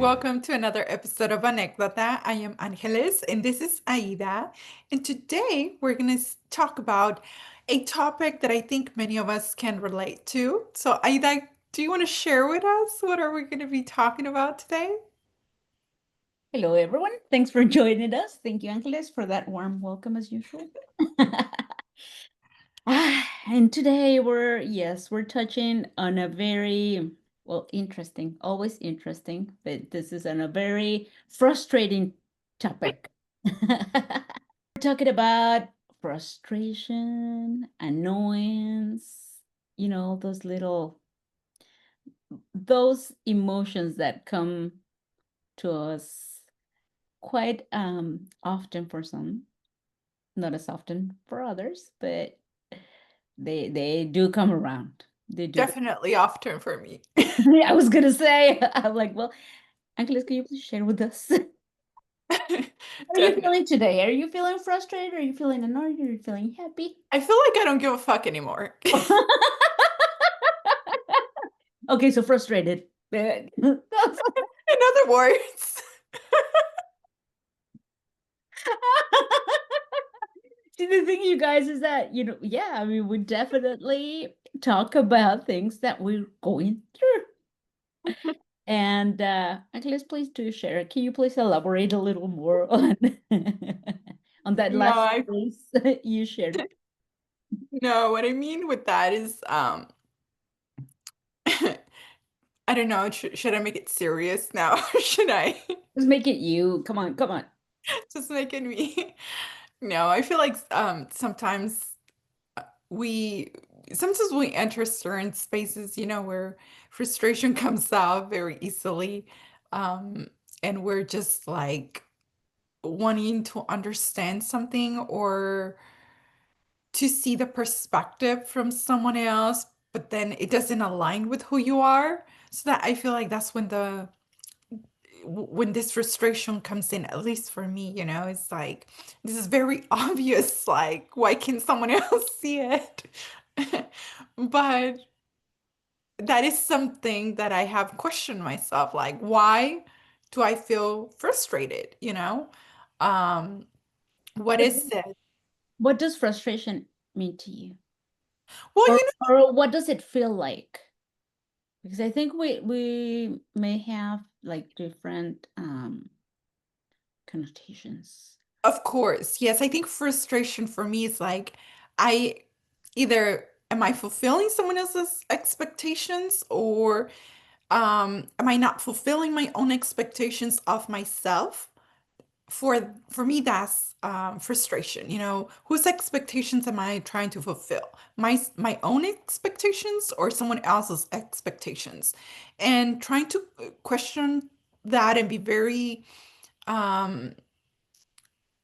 welcome to another episode of Anékdota. I am Angeles and this is Aida. And today we're going to talk about a topic that I think many of us can relate to. So, Aida, do you want to share with us what are we going to be talking about today? Hello, everyone. Thanks for joining us. Thank you, Angeles, for that warm welcome as usual. And today we're touching on a very, interesting, always interesting, but this is on a very frustrating topic. We're talking about frustration, annoyance, those emotions that come to us quite often for some, not as often for others, but they do come around. They do. Definitely often for me. I was gonna say, I'm like, well, Angeles, can you please share with us? How are you Definitely. feeling today? Are you feeling frustrated? Are you feeling annoyed? Are you feeling happy? I feel like I don't give a fuck anymore. Okay, so frustrated. See, In other words, the thing, you guys, is that, yeah, I mean, we definitely talk about things that we're going through. And Angeles, please do share. Can you please elaborate a little more on on that no, last I phrase you shared? no, what I mean with that is I don't know. Should I make it serious now? Or should I Let's make it you. Come on, come on. just make it me? No, I feel like uh, we sometimes we enter certain spaces, where frustration comes out very easily. Um, and we're just like wanting to understand something or to see the perspective from someone else, but then it doesn't align with who you are. So that I feel like that's when this frustration comes in, at least for me, it's like this is very obvious, like why can't someone else see it? But that is something that I have questioned myself, like why do I feel frustrated, um what But is it? what does frustration mean to you? Well, Or what does it feel like? Because I think we may have like different connotations. of course, yes, I think frustration for me is like I either am I fulfilling someone else's expectations, or am I not fulfilling my own expectations of myself? For me, that's frustration. Whose expectations am I trying to fulfill? My own expectations or someone else's expectations? And trying to question that and be very um,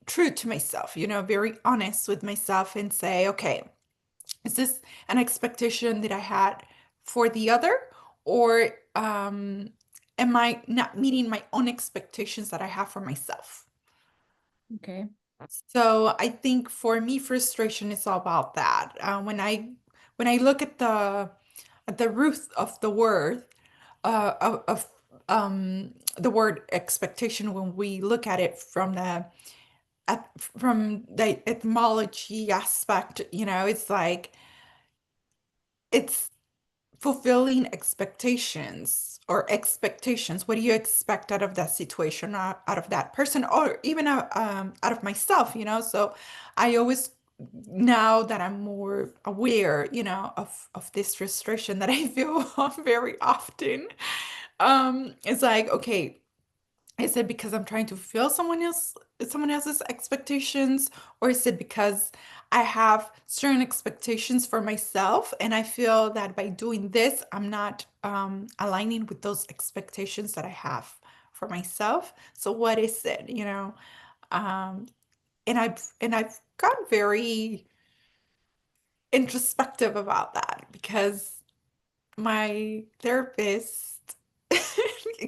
true to myself. Very honest with myself and say, okay, is this an expectation that I had for the other, or am I not meeting my own expectations that I have for myself? Okay. So I think for me, frustration is all about that. When I look at the root of the word of the word expectation, when we look at it from the etymology aspect, it's like it's fulfilling expectations or expectations. What do you expect out of that situation, out of that person, or even out of myself? So I always, now that I'm more aware, of this frustration that I feel very often, it's like, okay, is it because I'm trying to fulfill someone else's expectations, or is it because I have certain expectations for myself, and I feel that by doing this, I'm not aligning with those expectations that I have for myself? So what is it, Um, and I've got very introspective about that because my therapist,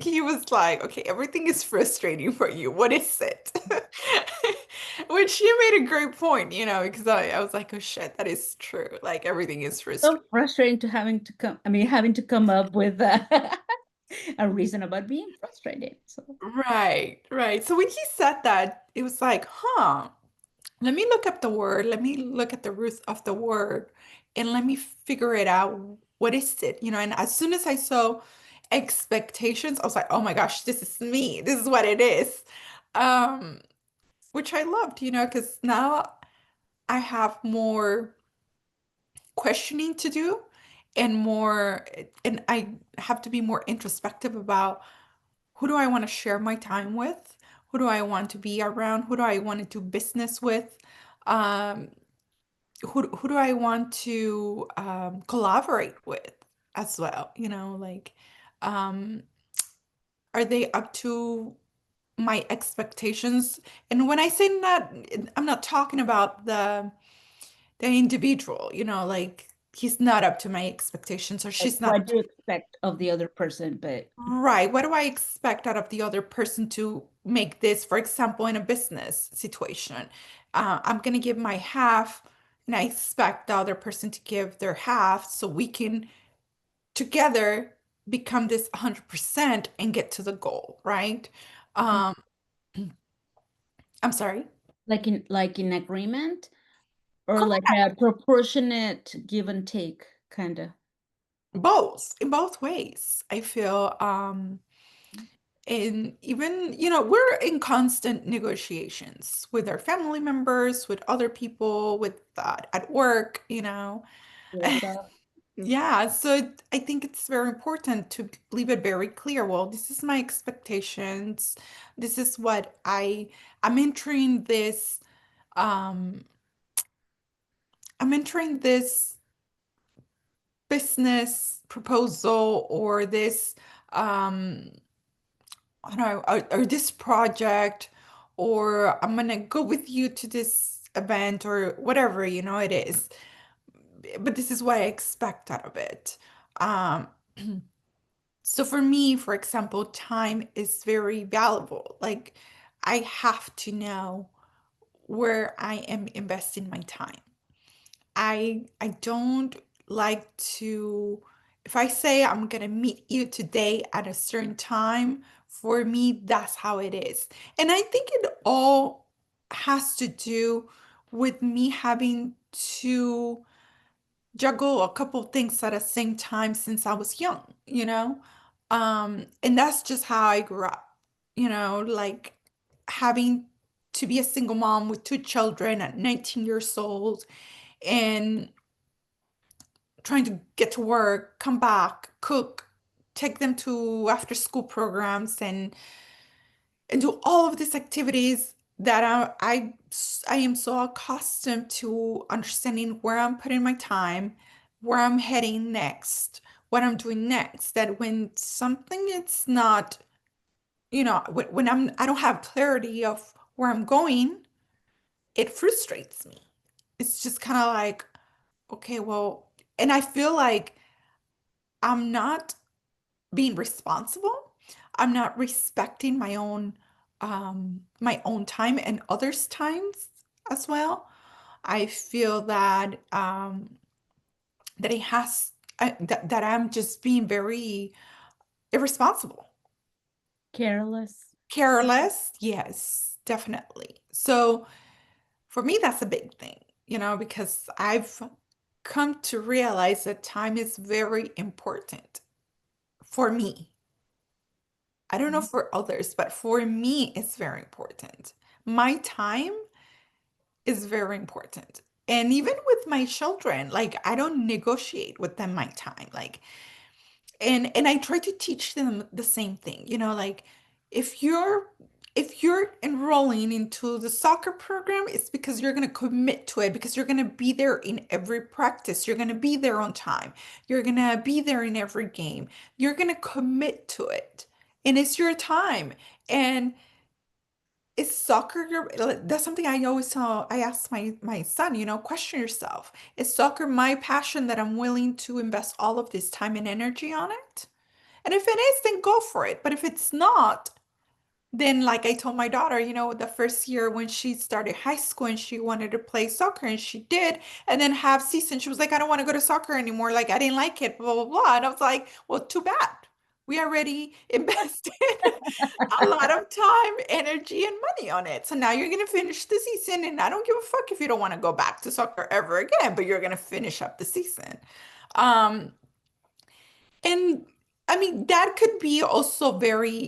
he was like, okay, everything is frustrating for you. What is it? Which he made a great point, because I was like, oh shit, that is true. Like everything is So frustrating. frustrating to having to come, I mean, having to come up with a reason about being frustrated. So Right, right. So when he said that, it was like, huh, let me look up the word. Let me look at the root of the word and let me figure it out. What is it? And as soon as I saw expectations, I was like, oh my gosh, this is me. This is what it is. Um, which I loved, because now I have more questioning to do and I have to be more introspective about who do I want to share my time with? Who do I want to be around? Who do I want to do business with? Um, who do I want to collaborate with as well? Like, um, are they up to my expectations? And when I say that, I'm not talking about the individual, like he's not up to my expectations or like she's not what up do you expect of the other person, but right. What do I expect out of the other person to make this, for example, in a business situation? I'm going to give my half, and I expect the other person to give their half so we can together become this 100% and get to the goal, right? Um, I'm sorry. like in agreement or like Correct. a proportionate give and take kind of. Both, in both ways. I feel and even, we're in constant negotiations with our family members, with other people, with at work, Yourself. Yeah, so I think it's very important to leave it very clear. Well, this is my expectations. This is what I'm entering this um I'm entering this business proposal or this um I don't know, or this project, or I'm gonna go with you to this event or whatever, it is. But this is what I expect out of it. Um, so for me, for example, time is very valuable. Like I have to know where I am investing my time. I don't like to if I say I'm gonna meet you today at a certain time, for me that's how it is. And I think it all has to do with me having to juggle a couple things at the same time since I was young, and that's just how I grew up, like having to be a single mom with two children at 19 years old and trying to get to work, come back, cook, take them to after school programs and do all of these activities that I am so accustomed to understanding where I'm putting my time, where I'm heading next, what I'm doing next, that when something is not, when I don't have clarity of where I'm going, it frustrates me. It's just kind of like, okay, well, and I feel like I'm not being responsible. I'm not respecting my own time and others' times as well. I feel that it has that I'm just being very irresponsible. Careless. Careless, yes, definitely. So for me, that's a big thing, because I've come to realize that time is very important for me. I don't know for others, but for me, it's very important. My time is very important. And even with my children, like I don't negotiate with them my time. Like, and I try to teach them the same thing, like if you're if you're enrolling into the soccer program, it's because you're going to commit to it, because you're going to be there in every practice. You're going to be there on time. You're going to be there in every game. You're going to commit to it. And it's your time. And is soccer your, that's something I always tell, I ask my son, question yourself. Is soccer my passion that I'm willing to invest all of this time and energy on it? And if it is, then go for it. But if it's not, then like I told my daughter, the first year when she started high school and she wanted to play soccer and she did, and then half season, she was like, I don't want to go to soccer anymore. Like I didn't like it, blah, blah, blah. And I was like, well, too bad. We already invested a lot of time, energy, and money on it. So now you're going to finish the season, and I don't give a fuck if you don't want to go back to soccer ever again, but you're going to finish up the season. Um, and I mean, that could be also very,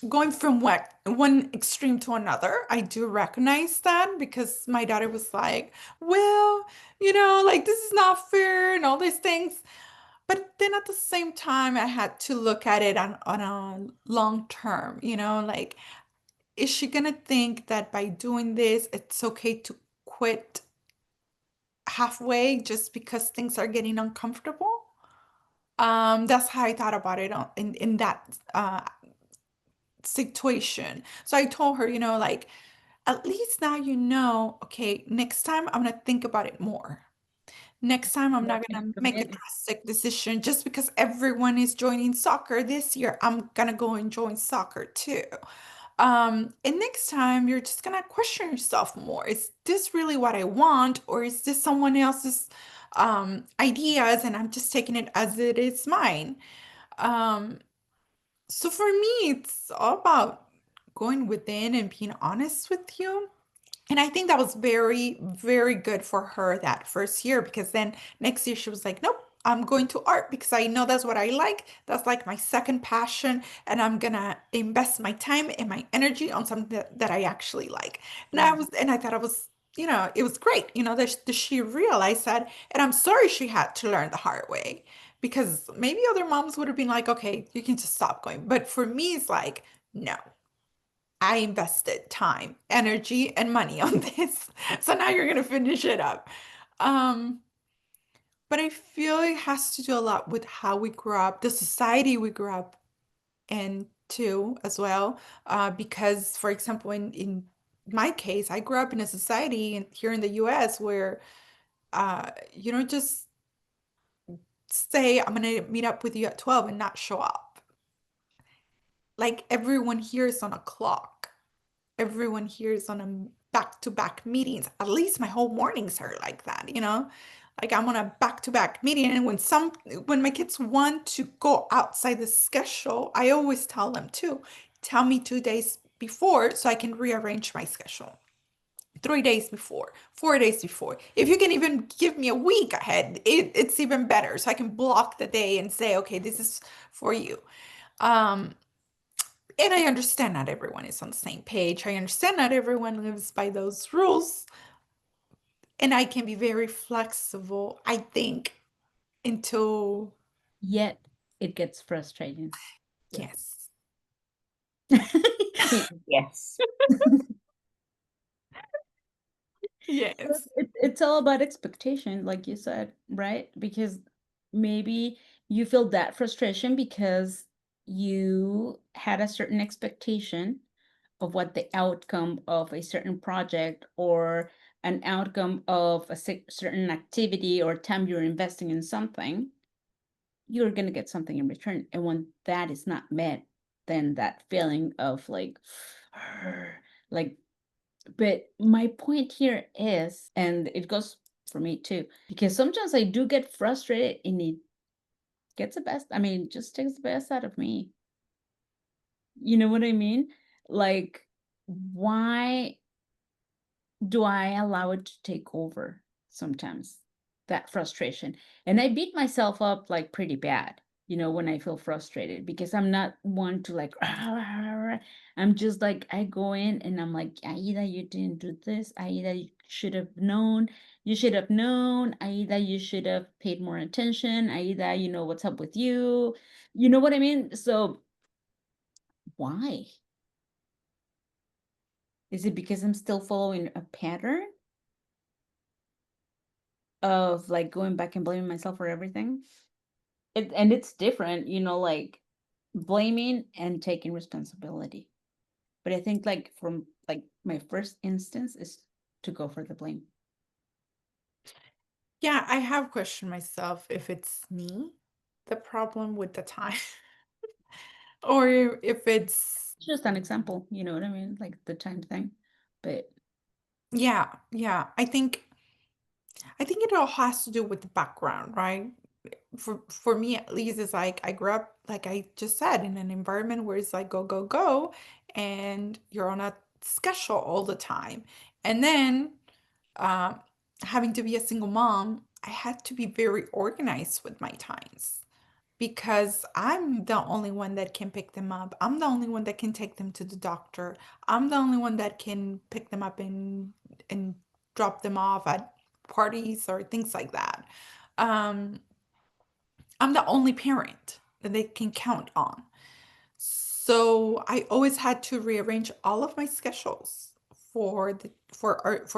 going from one extreme to another. I do recognize that because my daughter was like, well, like this is not fair and all these things. But then at the same time, I had to look at it on a long term, like, is she gonna think that by doing this, it's okay to quit halfway just because things are getting uncomfortable? That's how I thought about it in that situation. So I told her, like, at least now okay, next time I'm gonna think about it more. Next time, I'm Yeah, not it's gonna make a committed. drastic decision just because everyone is joining soccer this year. I'm gonna go and join soccer too. And next time, you're just gonna question yourself more. Is this really what I want, or is this someone else's ideas, and I'm just taking it as it is mine? Um, so for me, it's all about going within and being honest with you. And I think that was very, very good for her that first year because then next year she was like, nope, I'm going to art because I know that's what I like. That's like my second passion. And I'm gonna invest my time and my energy on something that I actually like. Yeah. And I thought it was, it was great, that she realized that. And I'm sorry she had to learn the hard way because maybe other moms would have been like, okay, you can just stop going. But for me, it's like, no. I invested time, energy, and money on this. So now you're gonna finish it up. Um, but I feel it has to do a lot with how we grew up, the society we grew up in too, as well. Because, for example, in my case, I grew up in a society here in the US where you don't just say, I'm gonna meet up with you at 12 and not show up. Like everyone here is on a clock. Everyone here is on a back-to-back meetings. At least my whole mornings are like that. Like I'm on a back-to-back meeting, and when my kids want to go outside the schedule, I always tell them to tell me 2 days before so I can rearrange my schedule. 3 days before, 4 days before. If you can even give me a week ahead, it's even better. So I can block the day and say, okay, this is for you. Um, and I understand not everyone is on the same page. I understand not everyone lives by those rules. And I can be very flexible, I think, until, Yet it gets frustrating. Yeah. yes. Yes. But Yes. it's all about expectation, like you said, right? Because maybe you feel that frustration because you had a certain expectation of what the outcome of a certain project or an outcome of a certain activity or time you're investing in something, you're going to get something in return. And when that is not met, then that feeling of like, but my point here is, and it goes for me too, because sometimes I do get frustrated and it gets the best, I mean, just takes the best out of me. You know what I mean? Like, why do I allow it to take over sometimes, that frustration? And I beat myself up like pretty bad, when I feel frustrated because I'm not one to like, I'm just like, I go in and I'm like, Aida, you didn't do this. Aida, you should have known. You should have known. Aida, you should have paid more attention. Aida, you know what's up with you. You know what I mean? So why? Is it because I'm still following a pattern of like going back and blaming myself for everything? And it's different, like blaming and taking responsibility. But I think like from like my first instance is to go for the blame. Yeah, I have questioned myself if it's me, the problem with the time, or if it's, It's just an example, you know what I mean? Like the time thing. But yeah, yeah. I think it all has to do with the background, right? for me at least, it's like I grew up, like I just said, in an environment where it's like go, go, go, and you're on a schedule all the time. And then um, having to be a single mom, I had to be very organized with my times because I'm the only one that can pick them up. I'm the only one that can take them to the doctor. I'm the only one that can pick them up and drop them off at parties or things like that. Um, I'm the only parent that they can count on. So I always had to rearrange all of my schedules for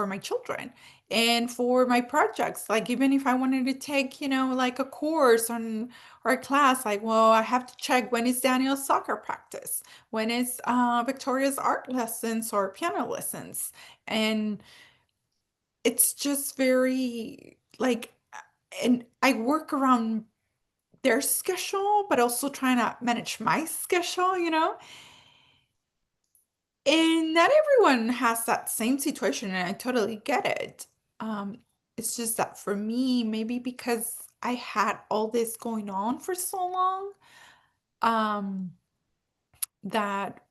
my children and for my projects. Like even if I wanted to take, like a course on or a class, like, well, I have to check when is Daniel's soccer practice, when is Victoria's art lessons or piano lessons. And it's just very like, and I work around their schedule, but also trying to manage my schedule. And not everyone has that same situation, and I totally get it. Um, it's just that for me, maybe because I had all this going on for so long, um, that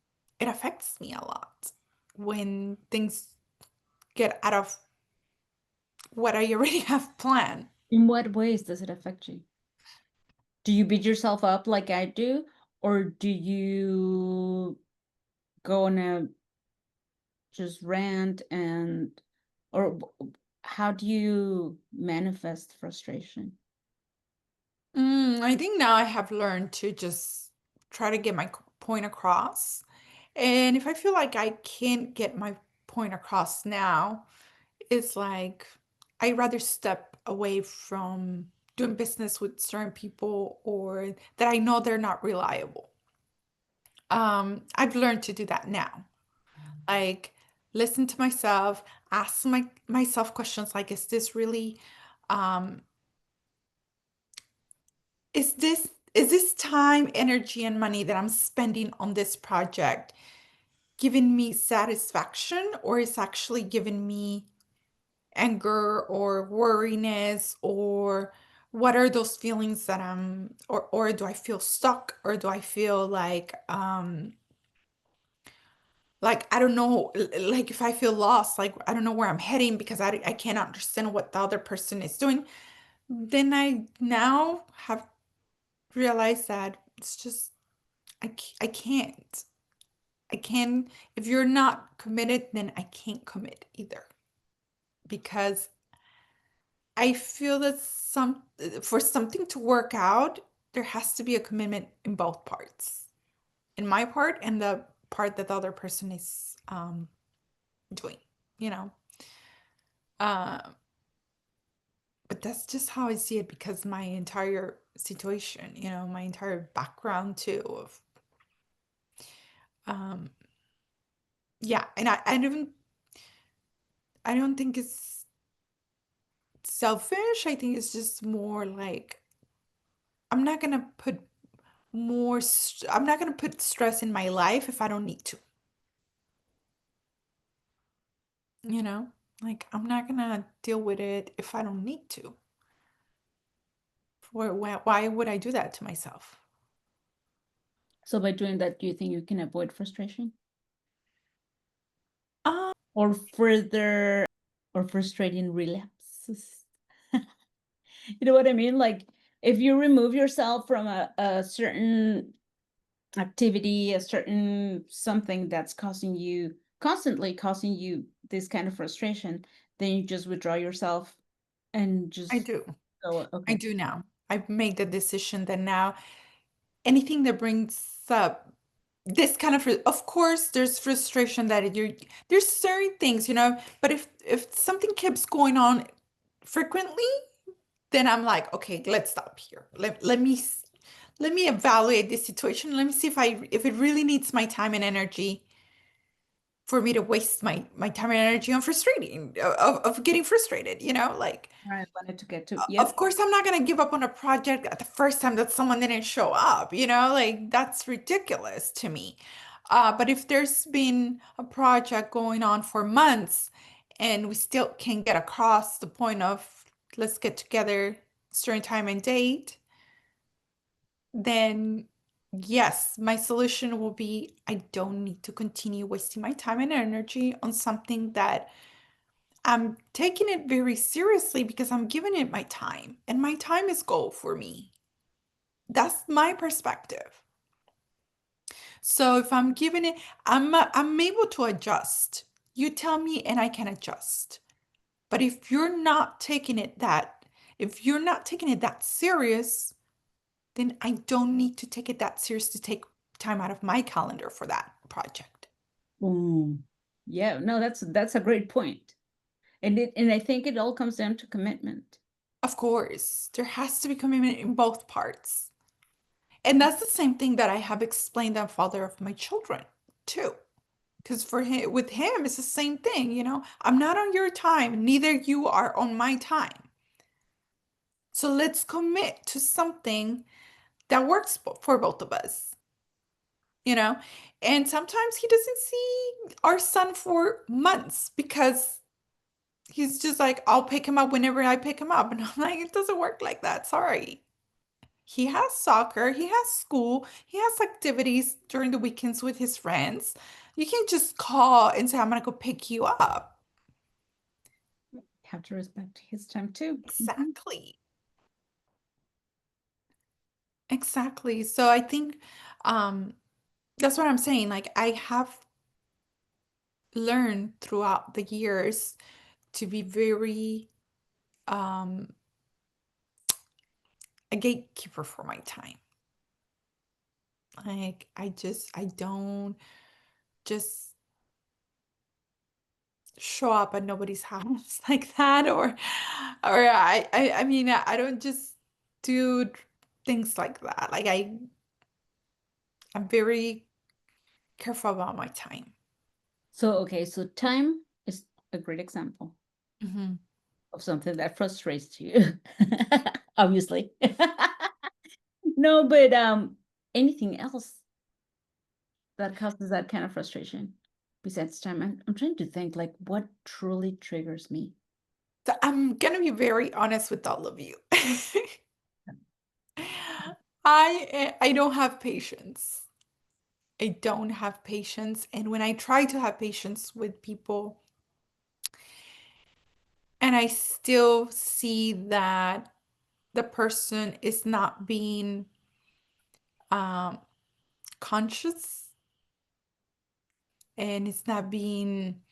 it affects me a lot when things get out of what I already have planned. In what ways does it affect you? Do you beat yourself up like I do, or do you go on a just rant and, or how do you manifest frustration? I think now I have learned to just try to get my point across. And if I feel like I can't get my point across now, it's like I'd rather step away from doing business with certain people or that I know they're not reliable. I've learned to do that now. Like listen to myself, ask myself questions like, um, is this time, energy, and money that I'm spending on this project giving me satisfaction or is actually giving me anger or worriness, or what are those feelings that or do I feel stuck, or do I feel like I don't know, like if I feel lost, like I don't know where I'm heading because I can't understand what the other person is doing. Then I now have realized that it's just I can't. I can, if you're not committed, then I can't commit either because I feel that for something to work out, there has to be a commitment in both parts, in my part and the part that the other person is doing, you know. Uh, but that's just how I see it because my entire situation, my entire background too of um yeah, and I don't think it's selfish. I think it's just more like I'm not gonna put I'm not gonna put stress in my life if I don't need to, you know? Like I'm not gonna deal with it if I don't need to. Why would I do that to myself? So by doing that, do you think you can avoid frustration Um, or further or frustrating relapses? You know what I mean? Like if you remove yourself from a certain activity, a certain something that's constantly causing you this kind of frustration, then you just withdraw yourself and I just do. go, I okay. do now. I've made the decision that now anything that brings up this kind of course, there's frustration that there's certain things, but if something keeps going on frequently, then I'm like, okay, let's stop here. Let me evaluate this situation. Let me see if it really needs my time and energy for me to waste my time and energy on frustrating of getting frustrated, like I wanted to get to, of yep. course I'm not going to give up on a project at the first time that someone didn't show up, like that's ridiculous to me. But if there's been a project going on for months and we still can get across the point of let's get together certain time and date, then yes, my solution will be I don't need to continue wasting my time and energy on something that I'm taking it very seriously because I'm giving it my time, and my time is gold for me. That's my perspective. So if I'm giving it, I'm able to adjust. You tell me and I can adjust. But if you're not taking it that serious, then I don't need to take it that serious to take time out of my calendar for that project. Mm. Yeah, no, that's a great point. And I think it all comes down to commitment. Of course, there has to be commitment in both parts. And that's the same thing that I have explained to the father of my children too. Because for him, with him, it's the same thing, you know. I'm not on your time, neither you are on my time. So let's commit to something that works for both of us, you know. And sometimes he doesn't see our son for months because he's just like, I'll pick him up whenever I pick him up. And I'm like, it doesn't work like that. Sorry. He has soccer, he has school, he has activities during the weekends with his friends. You can't just call and say, I'm gonna go pick you up. Have to respect his time too. Mhm. Exactly. Exactly. So I think um that's what I'm saying. Like I have learned throughout the years to be very um a gatekeeper for my time. Like I don't just show up at nobody's house like that, or I mean I don't just do things like that. Like I'm very careful about my time. So, okay, so time is a great example Mhm. of something that frustrates you. Obviously. No, but anything else that causes that kind of frustration besides time? I'm trying to think like what truly triggers me. So I'm gonna be very honest with all of you. I don't have patience. I don't have patience, and when I try to have patience with people and I still see that the person is not being um conscious and it's not being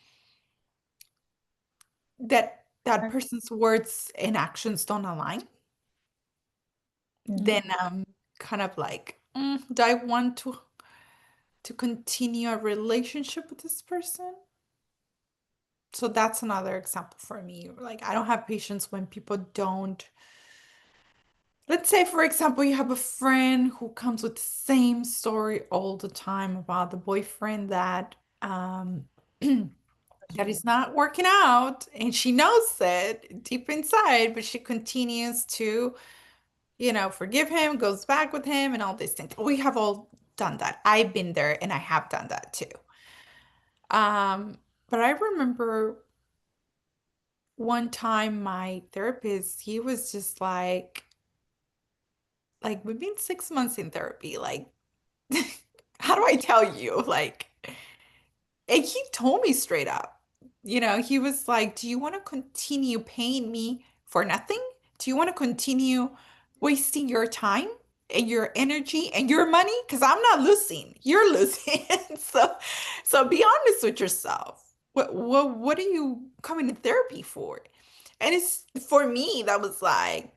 that Right. person's words and actions don't align, Mm. then I'm kind of like, do I want to continue a relationship with this person? So that's another example for me. Like I don't have patience when people don't. Let's say, for example, you have a friend who comes with the same story all the time about the boyfriend that that is not working out, and she knows it deep inside, but she continues to, forgive him, goes back with him, and all these things. We have all done that. I've been there, and I have done that too. But I remember one time my therapist, he was just like we've been 6 months in therapy. Like, how do I tell you? Like, and he told me straight up, he was like, do you want to continue paying me for nothing? Do you want to continue wasting your time and your energy and your money? Because I'm not losing, you're losing. So be honest with yourself. What are you coming to therapy for? And it's for me, that was like,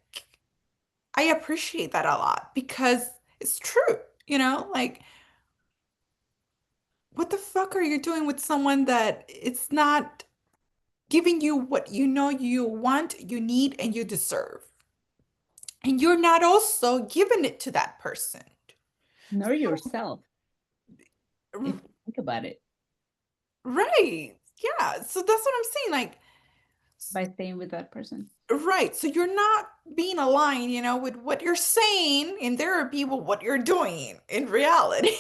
I appreciate that a lot because it's true, like what the fuck are you doing with someone that it's not giving you what you know you want, you need, and you deserve? And you're not also giving it to that person. Know So, yourself if r- you think about it right. Yeah. So that's what I'm saying. Like, by staying with that person. right. So you're not being aligned, with what you're saying in therapy with what you're doing in reality.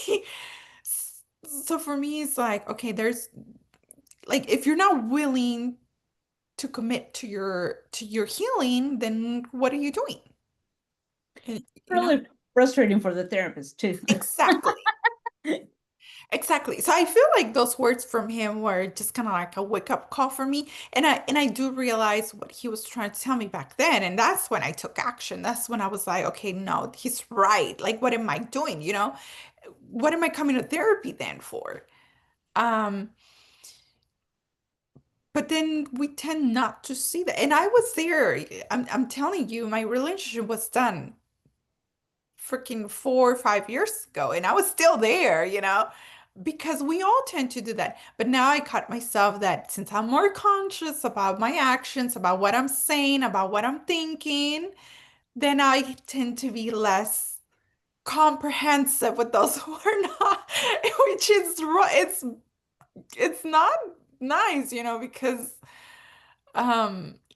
So for me, it's like, okay, there's like if you're not willing to commit to your healing, then what are you doing? You know? Really, frustrating for the therapist too. Exactly. Exactly. So I feel like those words from him were just kind of like a wake-up call for me. And I do realize what he was trying to tell me back then. And that's when I took action. That's when I was like, okay, no, he's right. Like, what am I doing? What am I coming to therapy then for? Um, but then we tend not to see that. And I was there. I'm telling you, my relationship was done freaking 4 or 5 years ago, and I was still there, because we all tend to do that. But now I caught myself that since I'm more conscious about my actions, about what I'm saying, about what I'm thinking, then I tend to be less comprehensive with those who are not, which is it's not nice, because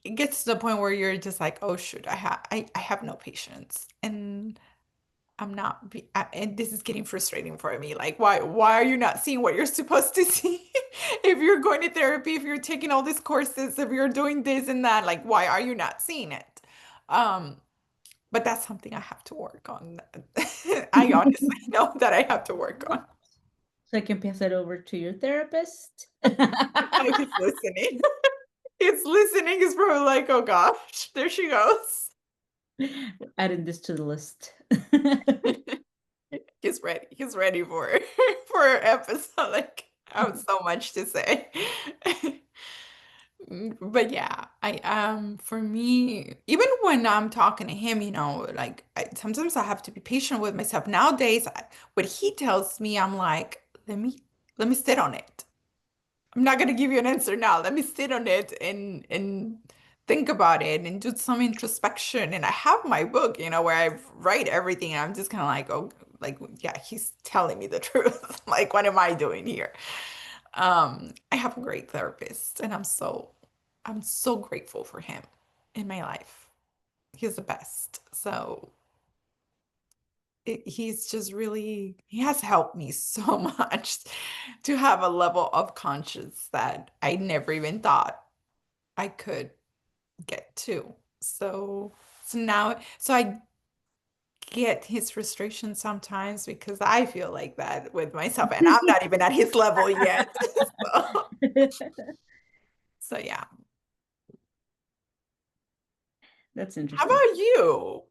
it gets to the point where you're just like, oh shoot, I have no patience. And and this is getting frustrating for me. Like, why are you not seeing what you're supposed to see? If you're going to therapy, if you're taking all these courses, if you're doing this and that, like, why are you not seeing it? Um, but that's something I have to work on. I honestly know that I have to work on. So I can pass it over to your therapist. Oh, he's listening. He's listening. He's probably like, oh gosh, there she goes. Adding this to the list. He's ready. He's ready for for an episode. Like, I have so much to say. But yeah, I for me, even when I'm talking to him, like sometimes I have to be patient with myself. Nowadays, what he tells me, I'm like, let me sit on it. I'm not gonna give you an answer now. Let me sit on it and think about it and do some introspection. And I have my book, where I write everything. And I'm just kind of like, oh, like yeah, he's telling me the truth. Like, what am I doing here? I have a great therapist, and I'm so grateful for him in my life. He's the best. So he's just really, he has helped me so much to have a level of conscience that I never even thought I could get to. So I get his frustration sometimes because I feel like that with myself, and I'm not even at his level yet. So yeah. That's How interesting. about you?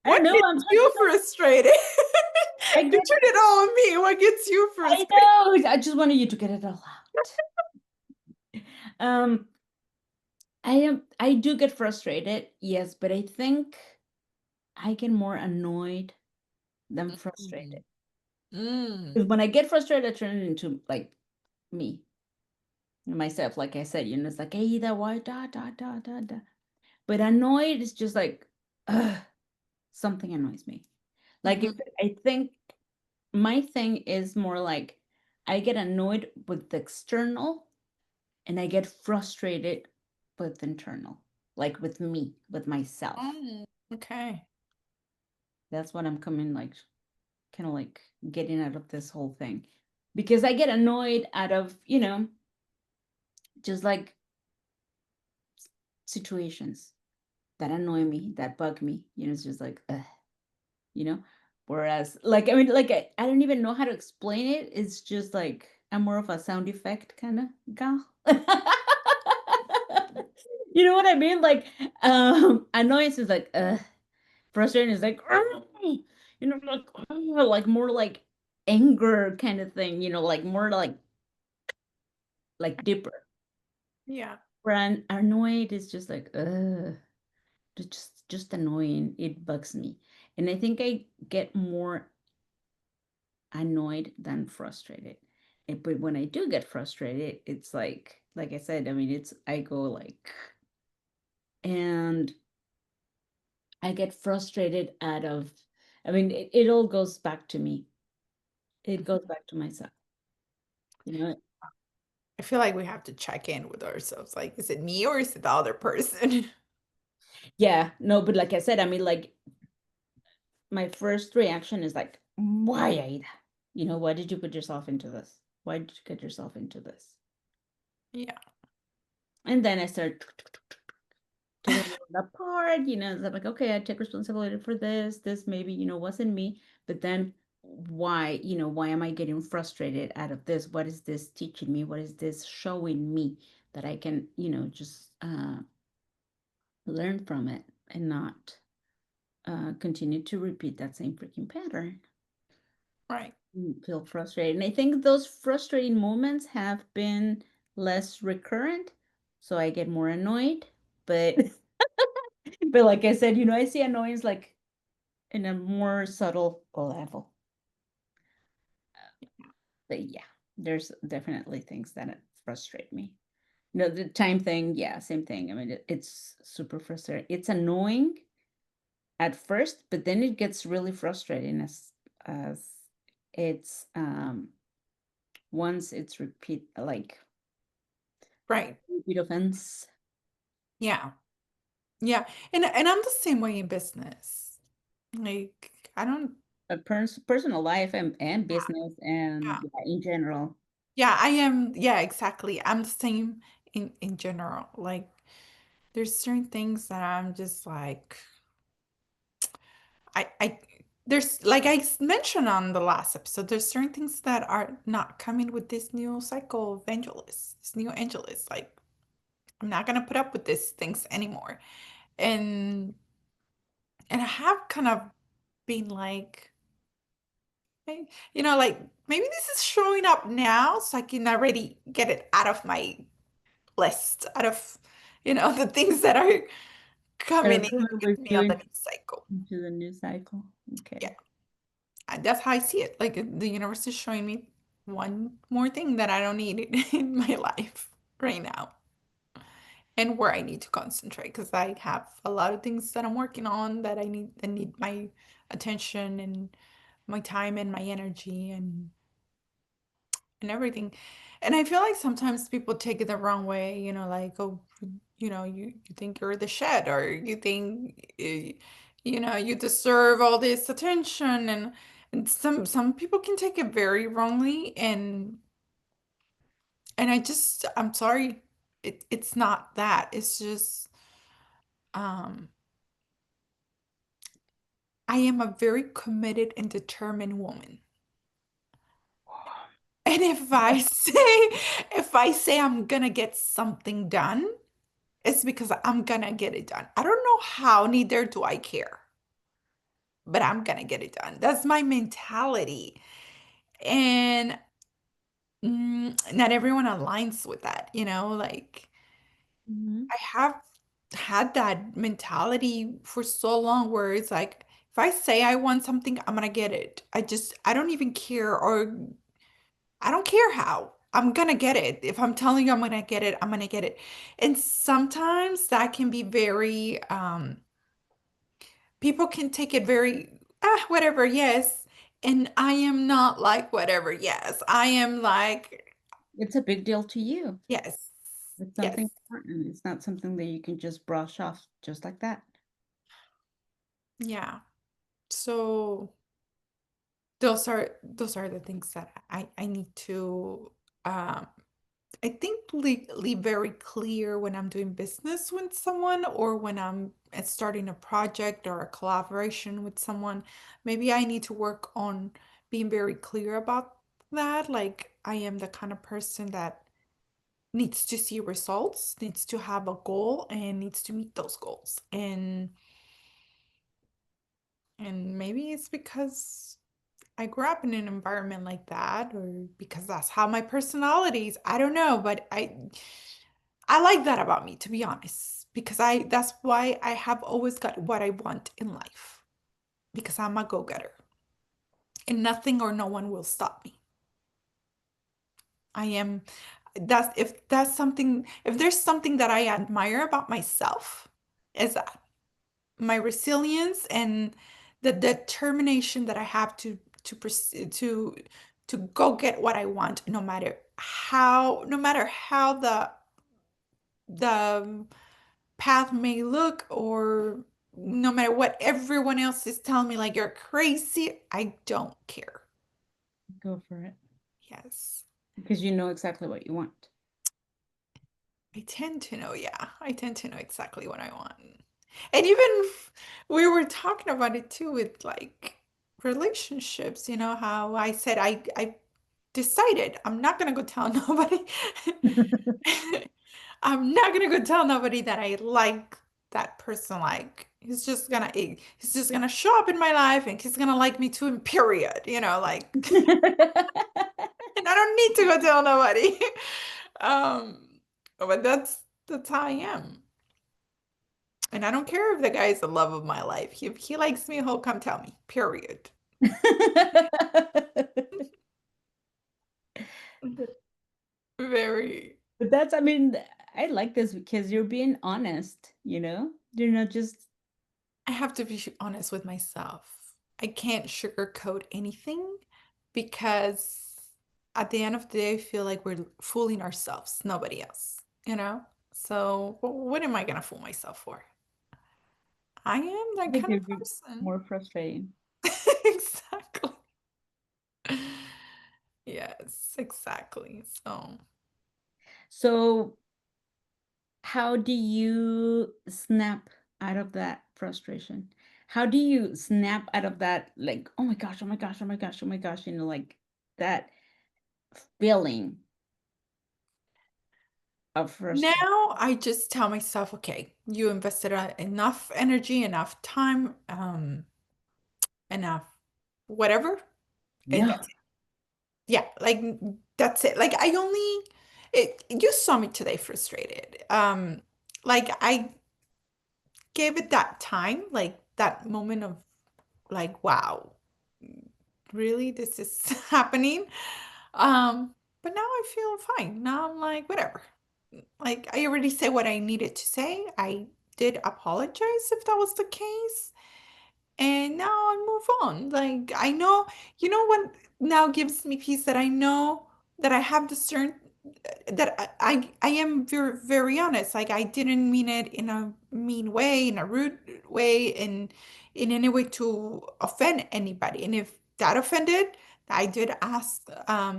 I don't What know. gets I'm talking you about. frustrated? I You get. turn it all on me. What gets you I frustrated? know. I just wanted you to get it all out. Um, I do get frustrated, yes, but I think I get more annoyed than Mm. frustrated. Mm. Because when I get frustrated, I turn it into like me, myself. Like I said, it's like, hey, that why da da da da da. But annoyed is just like, ugh, something annoys me. Like Mhm. I think my thing is more like I get annoyed with the external and I get frustrated with internal, like with me, with myself. Mm. Okay. That's what I'm coming like kind of like getting out of this whole thing. Because I get annoyed out of, just like situations that annoy me, that bug me. It's just like, you know? Whereas, like, I mean, like, I don't even know how to explain it. It's just like, I'm more of a sound effect kind of gal. You know what I mean? Like, annoyance is like, frustrating is like, like more like anger kind of thing, like more like deeper. Yeah. Where annoyed is just like, it's just annoying. It bugs me. And I think I get more annoyed than frustrated. But when I do get frustrated, it's like I said, I mean, I go like, and I get frustrated out of, I mean, it all goes back to me. It goes back to myself. You know, I feel like we have to check in with ourselves. Like, is it me or is it the other person? yeah, no, but like I said, I mean, like my first reaction is like, why, Aida? Why did you put yourself into this? Why did you get yourself into this? Yeah. And then I start taking the world apart, it's like, okay, I take responsibility for this. This maybe, wasn't me. But then why am I getting frustrated out of this? What is this teaching me? What is this showing me that I can, just learn from it and not continue to repeat that same freaking pattern? Right. Feel frustrated. And I think those frustrating moments have been less recurrent, so I get more annoyed. But but like I said, I see annoyance like in a more subtle level. But yeah, there's definitely things that frustrate me. The time thing, yeah, same thing. I mean, it's super frustrating. It's annoying at first, but then it gets really frustrating as it's once it's like Right. repeat offense. Yeah. Yeah. And I'm the same way in business. Like I don't A personal life and business and yeah. yeah, in general. Yeah, I am yeah, exactly. I'm the same in general. Like there's certain things that I'm just like I there's like mentioned on the last episode, there's certain things that are not coming with this new cycle of Angelus, this new Angelus. Like I'm not gonna put up with these things anymore. And and I have kind of been like, like maybe this is showing up now, so I can already get it out of my list, out of, the things that are That are coming in coming with with me you on the next cycle. into the new cycle. Yeah, Okay. that's how I see it. Like the universe is showing me one more thing that I don't need in my life right now, and where I need to concentrate because I have a lot of things that I'm working on that need my attention and my time and my energy and everything. And I feel like sometimes people take it the wrong way, like, oh, you think you're the shed or you think, you deserve all this attention. And some people can take it very wrongly. And I'm sorry, it's not that. It's just, um, I am a very committed and determined woman. And if I say I'm gonna get something done, it's because I'm gonna get it done. I don't know how, neither do I care, but I'm gonna get it done. That's my mentality. And not everyone aligns with that, like Mhm. I have had that mentality for so long where it's like, if I say I want something, I'm gonna get it. I don't even care, or I don't care how. I'm gonna get it. If I'm telling you I'm gonna get it, I'm gonna get it. And sometimes that can be very, people can take it very, whatever, yes. And I am not like whatever, yes. I am like, It's a big deal to you. yes, It's yes, something important. It's not something that you can just brush off just like that. yeah. So those are the things that I need to, um I think leave very clear when I'm doing business with someone or when I'm starting a project or a collaboration with someone. Maybe I need to work on being very clear about that. Like I am the kind of person that needs to see results, needs to have a goal and needs to meet those goals. And maybe it's because I grew up in an environment like that, or because that's how my personality is. I don't know, but I like that about me, to be honest, because that's why I have always got what I want in life, because I'm a go-getter and nothing or no one will stop me. I am if there's something that I admire about myself, is that my resilience and the determination that I have to pursue to go get what I want, no matter how the path may look, or no matter what everyone else is telling me, like you're crazy, I don't care. Go for it Yes. because you know exactly what you want. I tend to know, yeah. I tend to know exactly what I want. And even we were talking about it too with like relationships, you know, how I said I decided I'm not gonna go tell nobody. I'm not gonna go tell nobody that I like that person. Like he's just gonna show up in my life and he's gonna like me too, and period. You know, like and I don't need to go tell nobody. But that's how I am. And I don't care if the guy is the love of my life. If he likes me, he'll come tell me. Period. Very. But that's, I mean, I like this because you're being honest, you know? You're not just, I have to be honest with myself. I can't sugarcoat anything because at the end of the day, I feel like we're fooling ourselves, nobody else, you know? So what am I gonna fool myself for? I am I that think kind of you're person. more frustrating. Exactly. Yes, exactly. So So, how do you snap out of that frustration? How do you snap out of that, like, oh my gosh, oh my gosh, oh my gosh, oh my gosh, like that feeling of frustration? now I just tell myself, okay, you invested enough energy, enough time, enough whatever, and Yeah. that's it. Yeah, like that's it. Like I only you saw me today frustrated. Like I gave it that time, like that moment of like, wow, really, this is happening. Um, but now I feel fine. Now I'm like, whatever. Like I already said what I needed to say. I did apologize if that was the case. And now I move on. Like I know, you know what now gives me peace that I know that I have discerned that I am very very honest. Like I didn't mean it in a mean way, in a rude way, in any way to offend anybody. And if that offended, I did ask,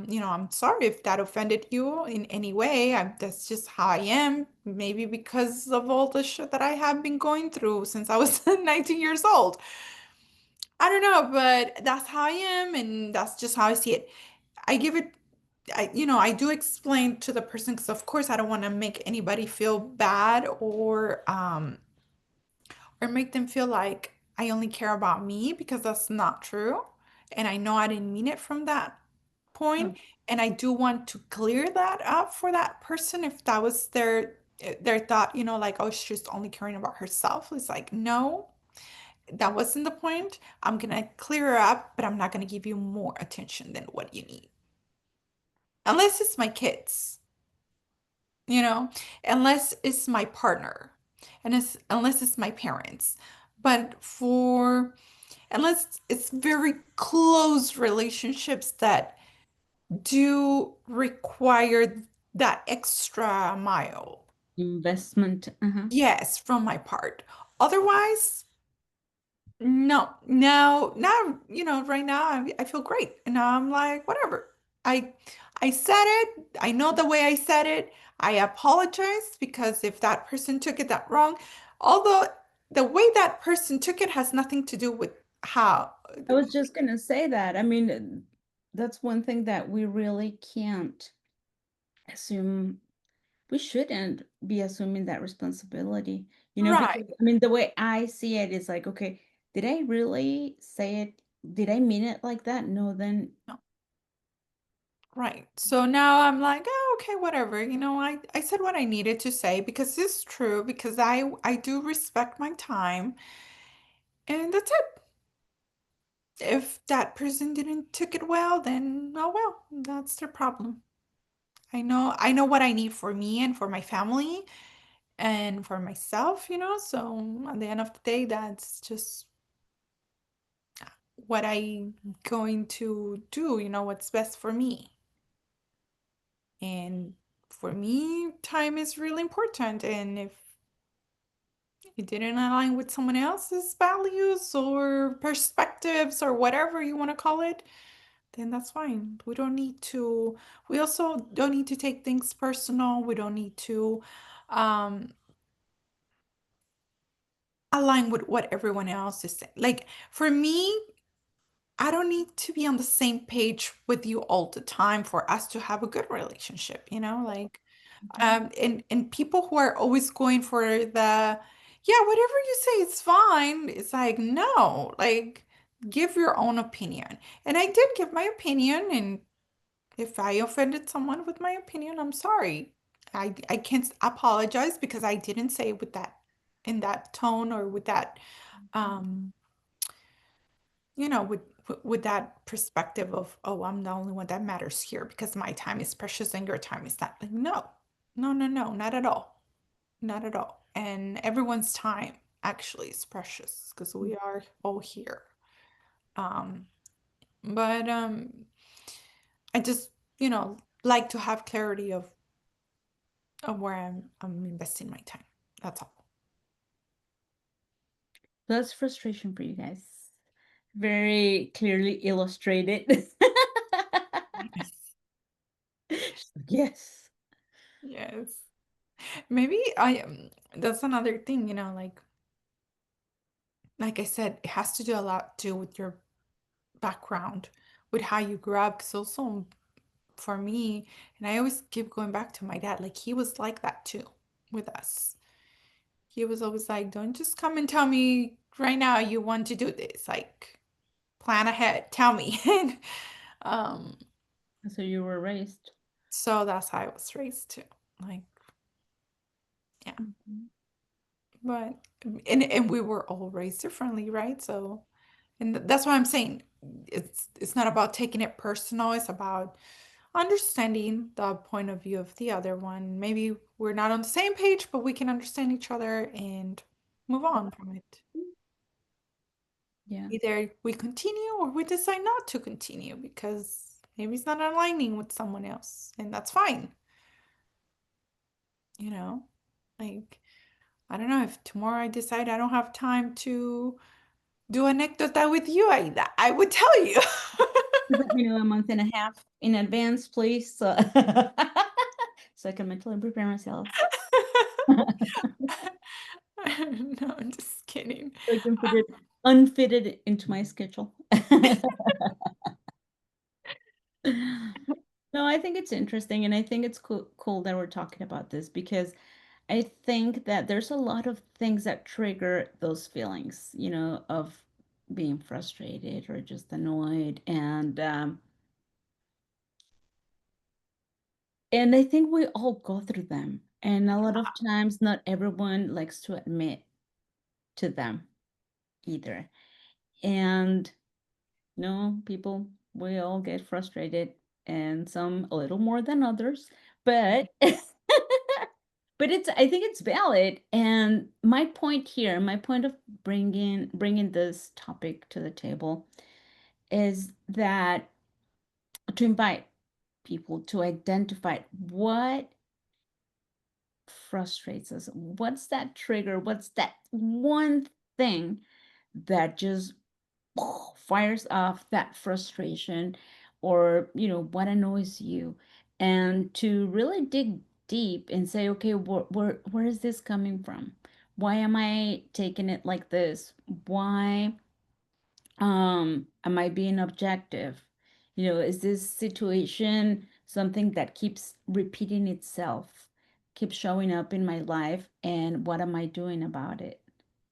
you know, I'm sorry if that offended you in any way. That's just how I am. Maybe because of all the shit that I have been going through since I was 19 years old. I don't know, but that's how I am, and that's just how I see it. I give it, you know, I do explain to the person because, of course, I don't want to make anybody feel bad or make them feel like I only care about me because that's not true. And I know I didn't mean it from that point, and I do want to clear that up for that person if that was their thought, you know, like, oh, she's only caring about herself. It's like, no. That wasn't the point. I'm gonna clear her up, but I'm not gonna give you more attention than what you need. Unless it's my kids, you know, unless it's my partner, and unless it's my parents. But unless it's very close relationships that do require that extra mile. Investment. Uh-huh. Yes, from my part. Otherwise, no, now, you know, right now I feel great. And now I'm like, whatever. I I said it. I know the way I said it. I apologize because if that person took it that wrong, although the way that person took it has nothing to do with how. I was just gonna say that. I mean, that's one thing that we really can't assume. We shouldn't be assuming that responsibility, Right. because I mean, the way I see it is like, okay, did I really say it? Did I mean it like that? No, then No, right. So now I'm like, oh, okay, whatever. You know, I said what I needed to say because it's true, because I do respect my time, and that's it. If that person didn't took it well, then oh well, that's their problem. I know what I need for me and for my family and for myself, you know, so at the end of the day, that's just what I'm going to do, you know, what's best for me. And for me, time is really important. And if it didn't align with someone else's values or perspectives or whatever you want to call it, then that's fine. We don't need to, we also don't need to take things personal. We don't need to um align with what everyone else is saying. Like for me, I don't need to be on the same page with you all the time for us to have a good relationship, you know? Like Mhm. and people who are always going for the yeah, whatever you say it's fine. It's like no, like give your own opinion. And I did give my opinion, and if I offended someone with my opinion, I'm sorry. I can't apologize because I didn't say it with that in that tone or with that um with that perspective of, oh, I'm the only one that matters here because my time is precious and your time is not. Like, no, no, no, no, not at all. Not at all. And everyone's time actually is precious because we are all here. Um, but I just, like to have clarity of where I'm investing my time. That's all. That's frustration for you guys. Very clearly illustrated. Yes. She's like, yes. Yes. Maybe I that's another thing, like I said, it has to do a lot too with your background, with how you grew up. Because also for me, and I always keep going back to my dad, like he was like that too with us. He was always like, don't just come and tell me right now you want to do this. Like, plan ahead, tell me. And um, So you were raised. so that's how I was raised too. Like, yeah. Mhm. But and we were all raised differently, right? So and that's why I'm saying it's not about taking it personal, it's about understanding the point of view of the other one. Maybe we're not on the same page, but we can understand each other and move on from it. Yeah. Either we continue or we decide not to continue because maybe it's not aligning with someone else, and that's fine, you know? Like, I don't know if tomorrow I decide I don't have time to do Anékdota with you, I would tell you. Let me know a month and a half in advance, please. So, so I can mentally prepare myself. No, I'm just kidding. So I can unfit it into my schedule. No, I think it's interesting, and I think it's cool that we're talking about this because I think that there's a lot of things that trigger those feelings, of being frustrated or just annoyed, and I think we all go through them, and a lot of times not everyone likes to admit to them either. And no, people, we all get frustrated, and some a little more than others, but but I think it's valid. And my point here, my point of bringing this topic to the table is that to invite people to identify what frustrates us. What's that trigger? What's that one thing that just fires off that frustration, or what annoys you, and to really dig deep and say, okay, where is this coming from? Why am I taking it like this? Why am I being objective? Is this situation something that keeps repeating itself, keeps showing up in my life, and what am I doing about it?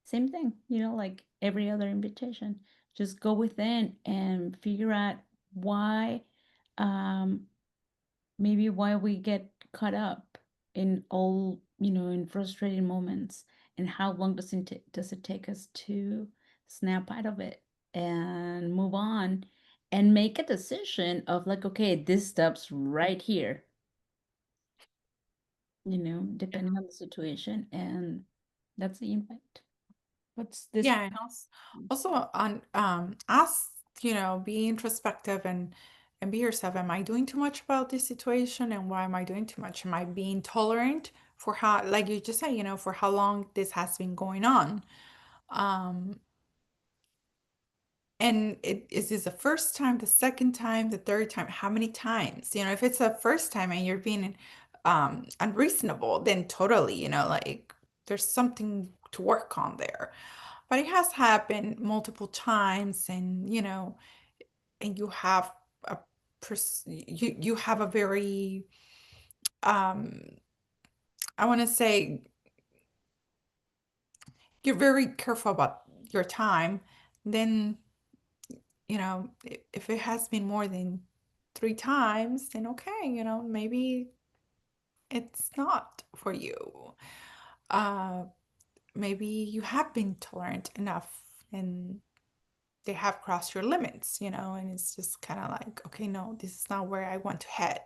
Same thing, like every other invitation. Just go within and figure out why, um, maybe why we get caught up in all, in frustrating moments, and how long does it take us to snap out of it and move on and make a decision of like, okay, this stops right here, depending on the situation. And that's the impact. What's this? Yeah, and also on ask, be introspective and be yourself. Am I doing too much about this situation, and why am I doing too much? Am I being tolerant for how, like you just said, for how long this has been going on? Um, And is this the first time, the second time, the third time? How many times? If it's the first time and you're being unreasonable, then totally, like there's something to work on there. But it has happened multiple times, and and you have a you have a very um I want to say you're very careful about your time, then if it has been more than three times, then okay, maybe it's not for you. Uh, maybe you have been tolerant enough and they have crossed your limits, and it's just kind of like, okay, no, this is not where I want to head.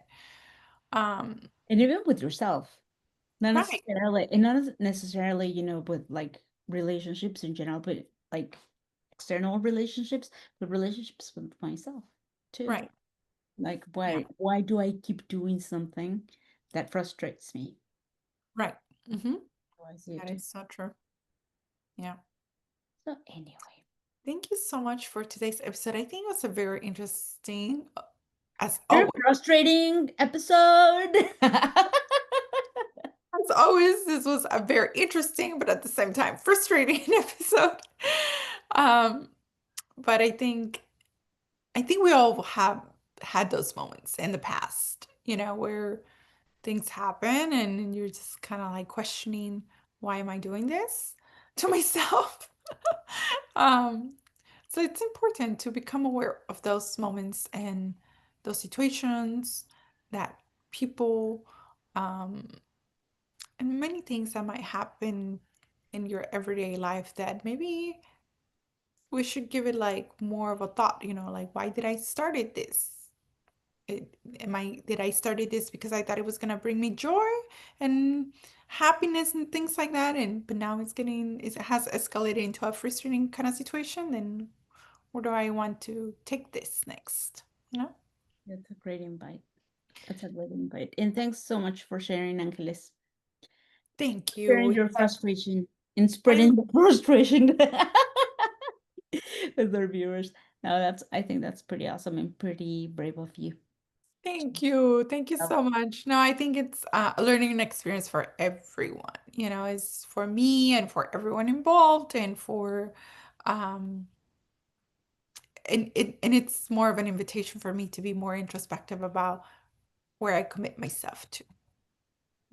Um, And even with yourself, not right, necessarily, and not necessarily, with like relationships in general, but like external relationships, but relationships with myself too. right, Like, yeah, why do I keep doing something that frustrates me? right. Hmm. Oh, I see it That too. is so true. Yeah. So anyway, Thank you so much for today's episode. I think it was a very interesting, as very always. frustrating episode. As always, this was a very interesting, but at the same time frustrating episode. Um, but I think we all have had those moments in the past, where things happen and you're just kind of like questioning, why am I doing this to myself? Um, so it's important to become aware of those moments and those situations, that people, um, and many things that might happen in your everyday life that maybe we should give it like more of a thought, like why did I started this? Did I started this because I thought it was gonna bring me joy and happiness and things like that, and but now it has escalated into a frustrating kind of situation, then where do I want to take this next? You know? That's a great invite. That's a great invite. And thanks so much for sharing, Angeles. Thank Sharing you. your frustration and I spreading the frustration with our viewers. Now I think that's pretty awesome and pretty brave of you. Thank you. Thank you Oh. so much. No, I think it's a learning experience for everyone. It's for me and for everyone involved, and for um and it's more of an invitation for me to be more introspective about where I commit myself to.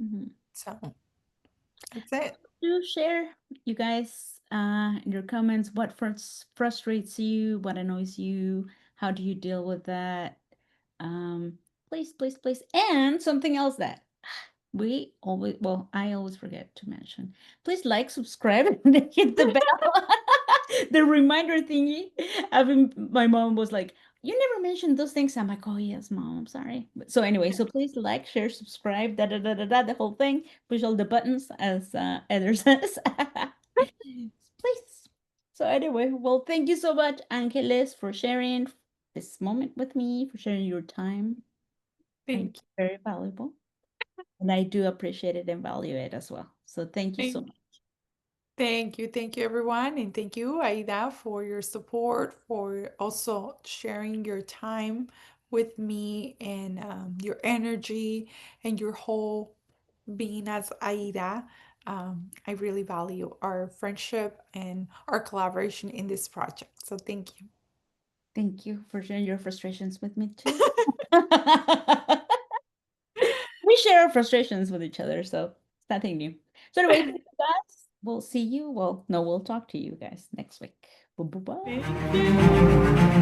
Mhm. So that's it. Do share, you guys, in your comments, what frustrates you, what annoys you, how do you deal with that? Please, please, please. And something else that I always forget to mention. Please like, subscribe, and hit the bell, the reminder thingy. My mom was like, "You never mentioned those things." I'm like, "Oh yes, mom, I'm sorry." So anyway, so please like, share, subscribe, da da da da da, the whole thing. Push all the buttons, as Eder says. Please. So anyway, well, thank you so much, Angeles, for sharing this moment with me, for sharing your time. I know Thank it's you. very valuable. And I do appreciate it and value it as well. So thank you so Thank much. Thank you. Thank you, everyone. And thank you, Aida, for your support, for also sharing your time with me, and your energy and your whole being as Aida. I really value our friendship and our collaboration in this project. So thank you. Thank you for sharing your frustrations with me too. We share our frustrations with each other, so it's nothing new. So anyway, thank you guys. We'll see you. Well, no, we'll talk to you guys next week. Bye bye. Thank you.